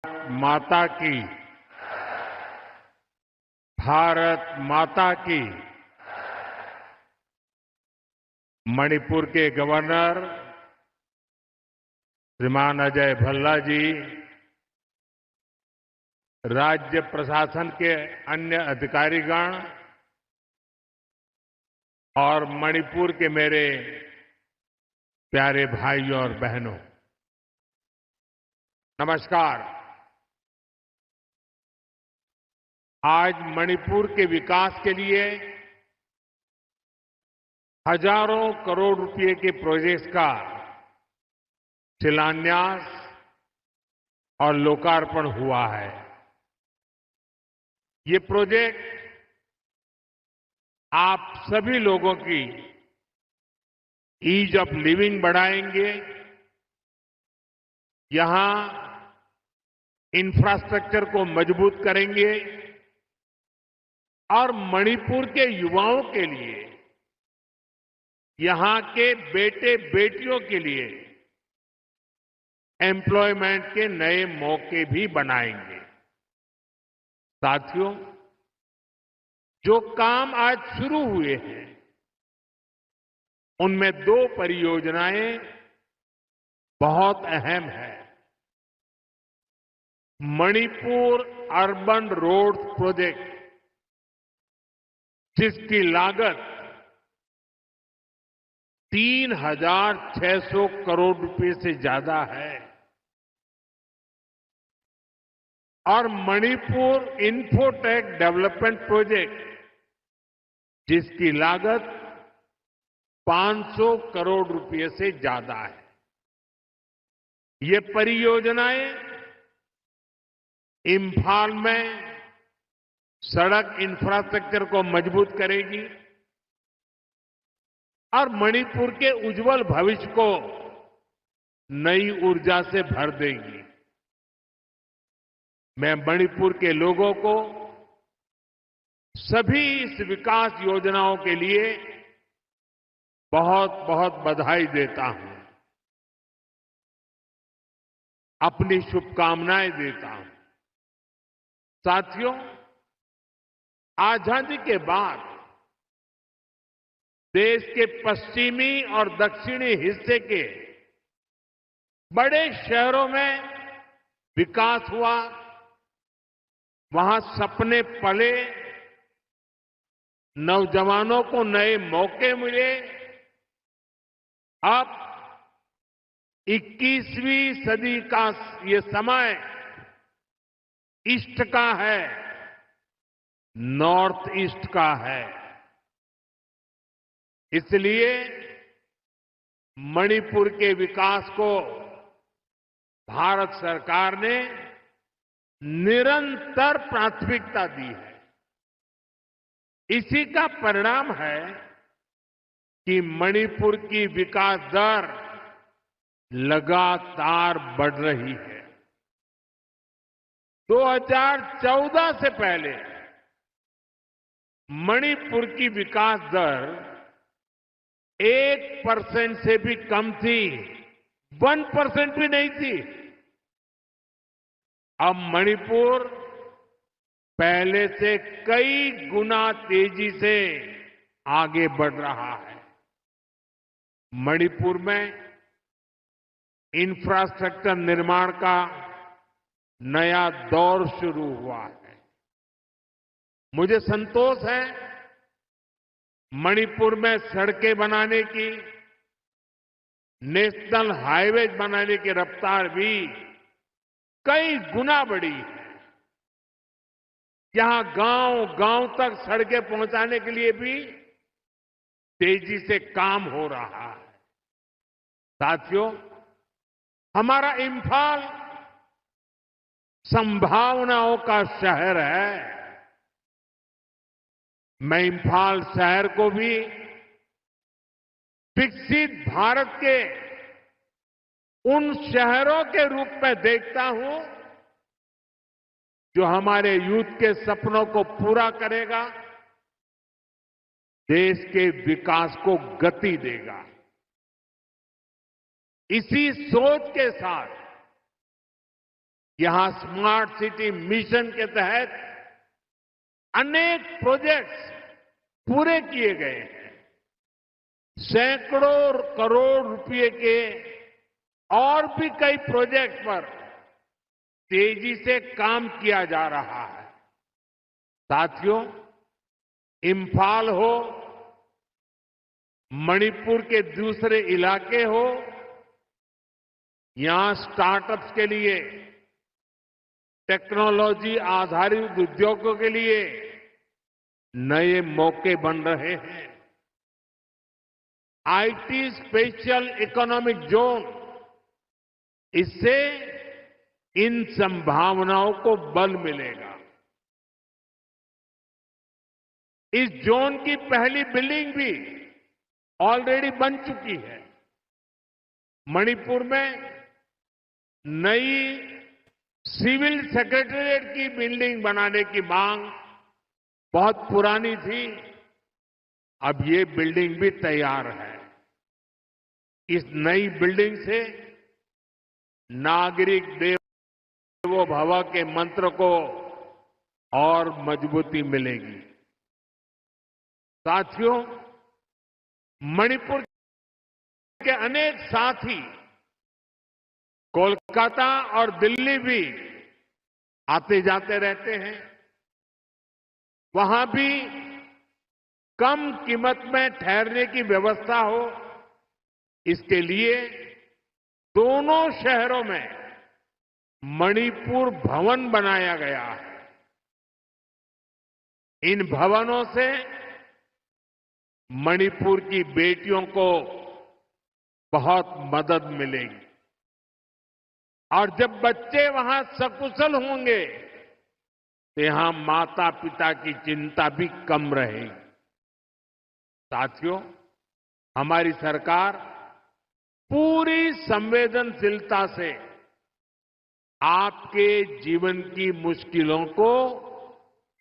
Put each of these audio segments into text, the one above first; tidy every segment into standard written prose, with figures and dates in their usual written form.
माता की भारत माता की। मणिपुर के गवर्नर श्रीमान अजय भल्ला जी, राज्य प्रशासन के अन्य अधिकारीगण और मणिपुर के मेरे प्यारे भाइयों और बहनों, नमस्कार। आज मणिपुर के विकास के लिए हजारों करोड़ रुपए के प्रोजेक्ट्स का शिलान्यास और लोकार्पण हुआ है। ये प्रोजेक्ट आप सभी लोगों की ईज ऑफ लिविंग बढ़ाएंगे, यहां इंफ्रास्ट्रक्चर को मजबूत करेंगे और मणिपुर के युवाओं के लिए, यहां के बेटे बेटियों के लिए एम्प्लॉयमेंट के नए मौके भी बनाएंगे। साथियों, जो काम आज शुरू हुए हैं उनमें 2 परियोजनाएं बहुत अहम हैं। मणिपुर अर्बन रोड प्रोजेक्ट, जिसकी लागत 3,600 करोड़ रुपए से ज्यादा है, और मणिपुर इंफोटेक डेवलपमेंट प्रोजेक्ट, जिसकी लागत 500 करोड़ रुपए से ज्यादा है। ये परियोजनाएं इंफाल में सड़क इंफ्रास्ट्रक्चर को मजबूत करेगी और मणिपुर के उज्जवल भविष्य को नई ऊर्जा से भर देगी। मैं मणिपुर के लोगों को सभी इस विकास योजनाओं के लिए बहुत बहुत बधाई देता हूं, अपनी शुभकामनाएं देता हूं। साथियों, आजादी के बाद देश के पश्चिमी और दक्षिणी हिस्से के बड़े शहरों में विकास हुआ, वहां सपने पले, नौजवानों को नए मौके मिले। अब 21वीं सदी का ये समय ईस्ट का है, नॉर्थ ईस्ट का है। इसलिए मणिपुर के विकास को भारत सरकार ने निरंतर प्राथमिकता दी है। इसी का परिणाम है कि मणिपुर की विकास दर लगातार बढ़ रही है। 2014 से पहले मणिपुर की विकास दर 1% से भी कम थी, 1% भी नहीं थी। अब मणिपुर पहले से कई गुना तेजी से आगे बढ़ रहा है। मणिपुर में इंफ्रास्ट्रक्चर निर्माण का नया दौर शुरू हुआ है। मुझे संतोष है, मणिपुर में सड़कें बनाने की, नेशनल हाईवेज बनाने की रफ्तार भी कई गुना बढ़ी है। यहां गांव-गांव तक सड़कें पहुंचाने के लिए भी तेजी से काम हो रहा है। साथियों, हमारा इंफाल संभावनाओं का शहर है। मैं इंफाल शहर को भी विकसित भारत के उन शहरों के रूप में देखता हूं जो हमारे यूथ के सपनों को पूरा करेगा, देश के विकास को गति देगा। इसी सोच के साथ यहां स्मार्ट सिटी मिशन के तहत अनेक प्रोजेक्ट्स पूरे किए गए हैं। सैकड़ों करोड़ रुपए के और भी कई प्रोजेक्ट पर तेजी से काम किया जा रहा है। साथियों, इंफाल हो, मणिपुर के दूसरे इलाके हो, यहां स्टार्टअप्स के लिए, टेक्नोलॉजी आधारित उद्योगों के लिए नए मौके बन रहे हैं। आईटी स्पेशल इकोनॉमिक जोन, इससे इन संभावनाओं को बल मिलेगा। इस जोन की पहली बिल्डिंग भी ऑलरेडी बन चुकी है। मणिपुर में नई सिविल सेक्रेटेरिएट की बिल्डिंग बनाने की मांग बहुत पुरानी थी। अब ये बिल्डिंग भी तैयार है। इस नई बिल्डिंग से नागरिक देवो भव के मंत्र को और मजबूती मिलेगी। साथियों, मणिपुर के अनेक साथी कोलकाता और दिल्ली भी आते जाते रहते हैं। वहां भी कम कीमत में ठहरने की व्यवस्था हो, इसके लिए दोनों शहरों में मणिपुर भवन बनाया गया है। इन भवनों से मणिपुर की बेटियों को बहुत मदद मिलेगी और जब बच्चे वहां सकुशल होंगे तो यहां माता पिता की चिंता भी कम रहेगी। साथियों, हमारी सरकार पूरी संवेदनशीलता से आपके जीवन की मुश्किलों को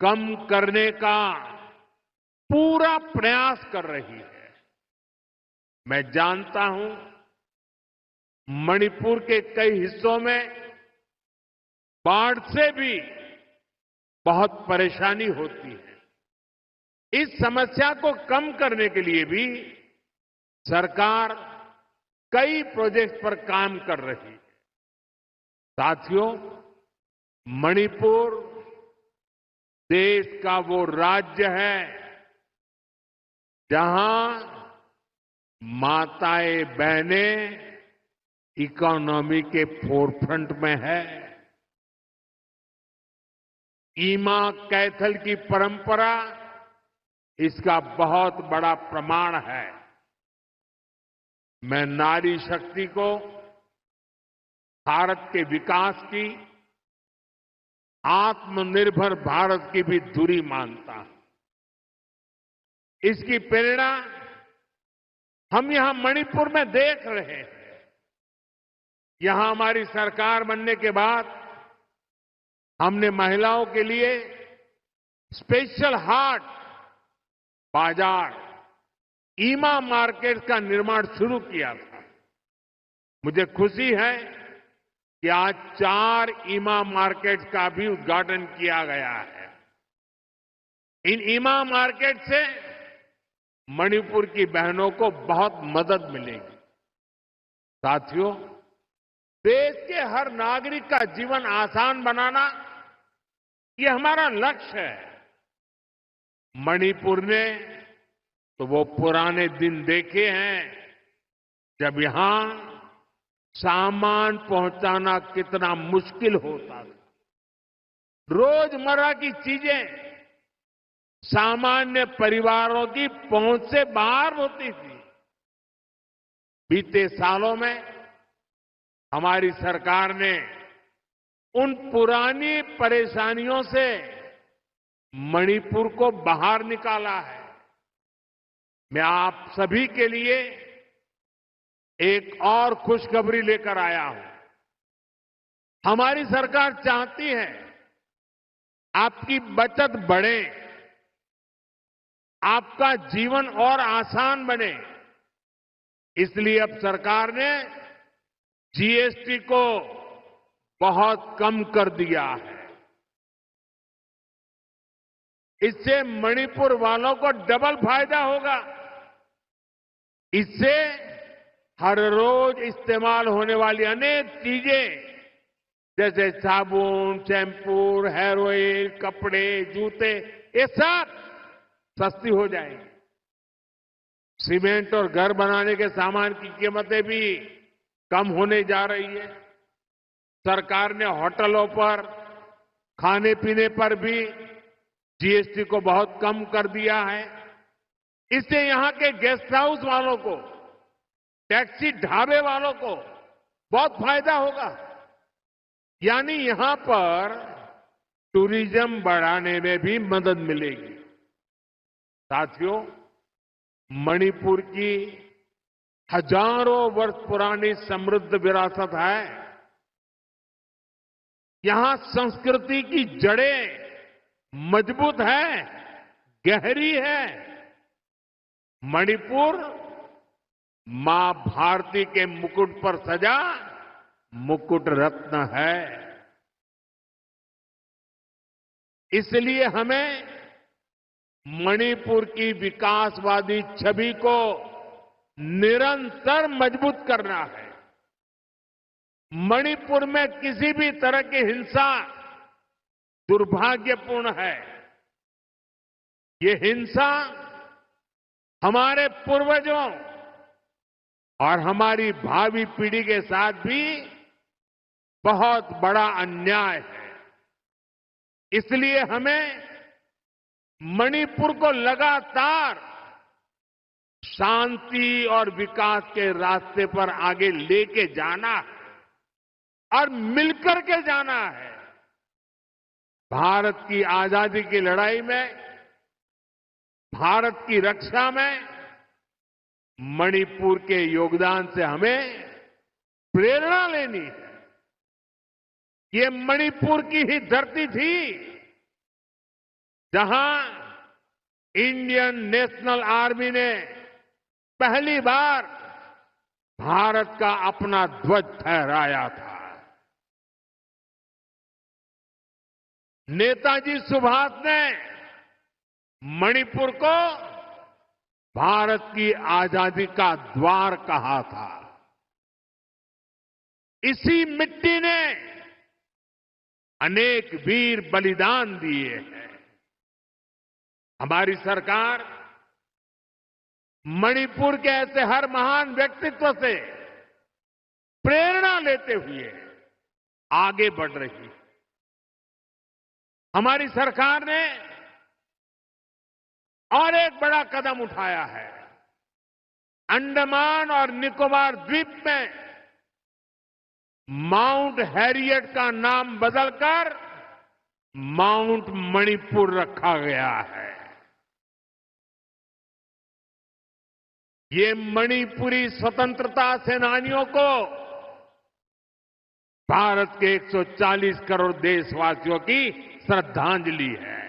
कम करने का पूरा प्रयास कर रही है। मैं जानता हूं मणिपुर के कई हिस्सों में बाढ़ से भी बहुत परेशानी होती है। इस समस्या को कम करने के लिए भी सरकार कई प्रोजेक्ट पर काम कर रही है। साथियों, मणिपुर देश का वो राज्य है जहां माताएं बहनें इकोनॉमी के फोरफ्रंट में है। ईमा कैथल की परंपरा इसका बहुत बड़ा प्रमाण है। मैं नारी शक्ति को भारत के विकास की, आत्मनिर्भर भारत की भी धुरी मानता हूं। इसकी प्रेरणा हम यहां मणिपुर में देख रहे हैं। यहां हमारी सरकार बनने के बाद हमने महिलाओं के लिए स्पेशल हाट, बाजार, ईमा मार्केट का निर्माण शुरू किया था। मुझे खुशी है कि आज 4 ईमा मार्केट का भी उद्घाटन किया गया है। इन ईमा मार्केट से मणिपुर की बहनों को बहुत मदद मिलेगी। साथियों, देश के हर नागरिक का जीवन आसान बनाना ये हमारा लक्ष्य है। मणिपुर ने तो वो पुराने दिन देखे हैं जब यहां सामान पहुंचाना कितना मुश्किल होता था। रोजमर्रा की चीजें सामान्य परिवारों की पहुंच से बाहर होती थी। बीते सालों में हमारी सरकार ने उन पुरानी परेशानियों से मणिपुर को बाहर निकाला है। मैं आप सभी के लिए एक और खुशखबरी लेकर आया हूं। हमारी सरकार चाहती है आपकी बचत बढ़े, आपका जीवन और आसान बने। इसलिए अब सरकार ने जीएसटी को बहुत कम कर दिया है। इससे मणिपुर वालों को डबल फायदा होगा। इससे हर रोज इस्तेमाल होने वाली अनेक चीजें जैसे साबुन, शैम्पू, हेयर ऑयल, कपड़े, जूते, ये सब सस्ती हो जाएगी। सीमेंट और घर बनाने के सामान की कीमतें भी कम होने जा रही है। सरकार ने होटलों पर, खाने पीने पर भी जीएसटी को बहुत कम कर दिया है। इससे यहां के गेस्ट हाउस वालों को, टैक्सी ढाबे वालों को बहुत फायदा होगा। यानी यहां पर टूरिज्म बढ़ाने में भी मदद मिलेगी। साथियों, मणिपुर की हजारों वर्ष पुरानी समृद्ध विरासत है। यहां संस्कृति की जड़ें मजबूत है, गहरी है। मणिपुर मां भारती के मुकुट पर सजा मुकुट रत्न है। इसलिए हमें मणिपुर की विकासवादी छवि को निरंतर मजबूत करना है। मणिपुर में किसी भी तरह की हिंसा दुर्भाग्यपूर्ण है। ये हिंसा हमारे पूर्वजों और हमारी भावी पीढ़ी के साथ भी बहुत बड़ा अन्याय है। इसलिए हमें मणिपुर को लगातार शांति और विकास के रास्ते पर आगे लेके जाना है और मिलकर के जाना है। भारत की आजादी की लड़ाई में, भारत की रक्षा में मणिपुर के योगदान से हमें प्रेरणा लेनी है। ये मणिपुर की ही धरती थी जहां इंडियन नेशनल आर्मी ने पहली बार भारत का अपना ध्वज फहराया था। नेताजी सुभाष ने मणिपुर को भारत की आजादी का द्वार कहा था। इसी मिट्टी ने अनेक वीर बलिदान दिए हैं। हमारी सरकार मणिपुर के ऐसे हर महान व्यक्तित्व से प्रेरणा लेते हुए आगे बढ़ रही है। हमारी सरकार ने और एक बड़ा कदम उठाया है। अंडमान और निकोबार द्वीप में माउंट हैरियट का नाम बदलकर माउंट मणिपुर रखा गया है। ये मणिपुरी स्वतंत्रता सेनानियों को भारत के 140 करोड़ देशवासियों की श्रद्धांजलि है।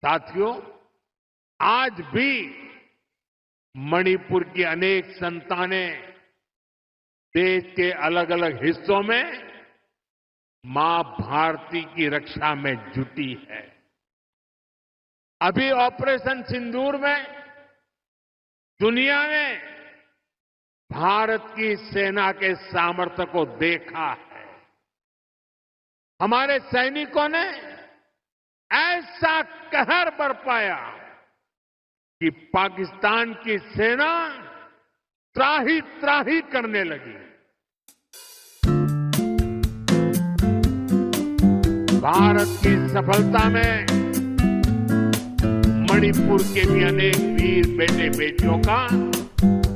साथियों, आज भी मणिपुर की अनेक संतानें देश के अलग अलग हिस्सों में मां भारती की रक्षा में जुटी है। अभी ऑपरेशन सिंदूर में दुनिया ने भारत की सेना के सामर्थ्य को देखा है। हमारे सैनिकों ने ऐसा कहर बरपाया कि पाकिस्तान की सेना त्राही त्राही करने लगी। भारत की सफलता में मणिपुर के भी अनेक वीर बेटे बेटियों का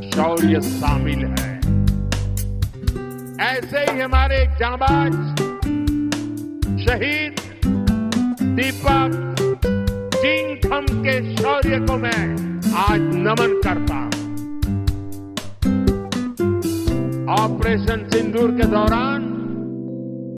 शौर्य शामिल है। ऐसे ही हमारे एक जांबाज शहीद दीपक चिंगथम के शौर्य को मैं आज नमन करता हूं। ऑपरेशन सिंदूर के दौरान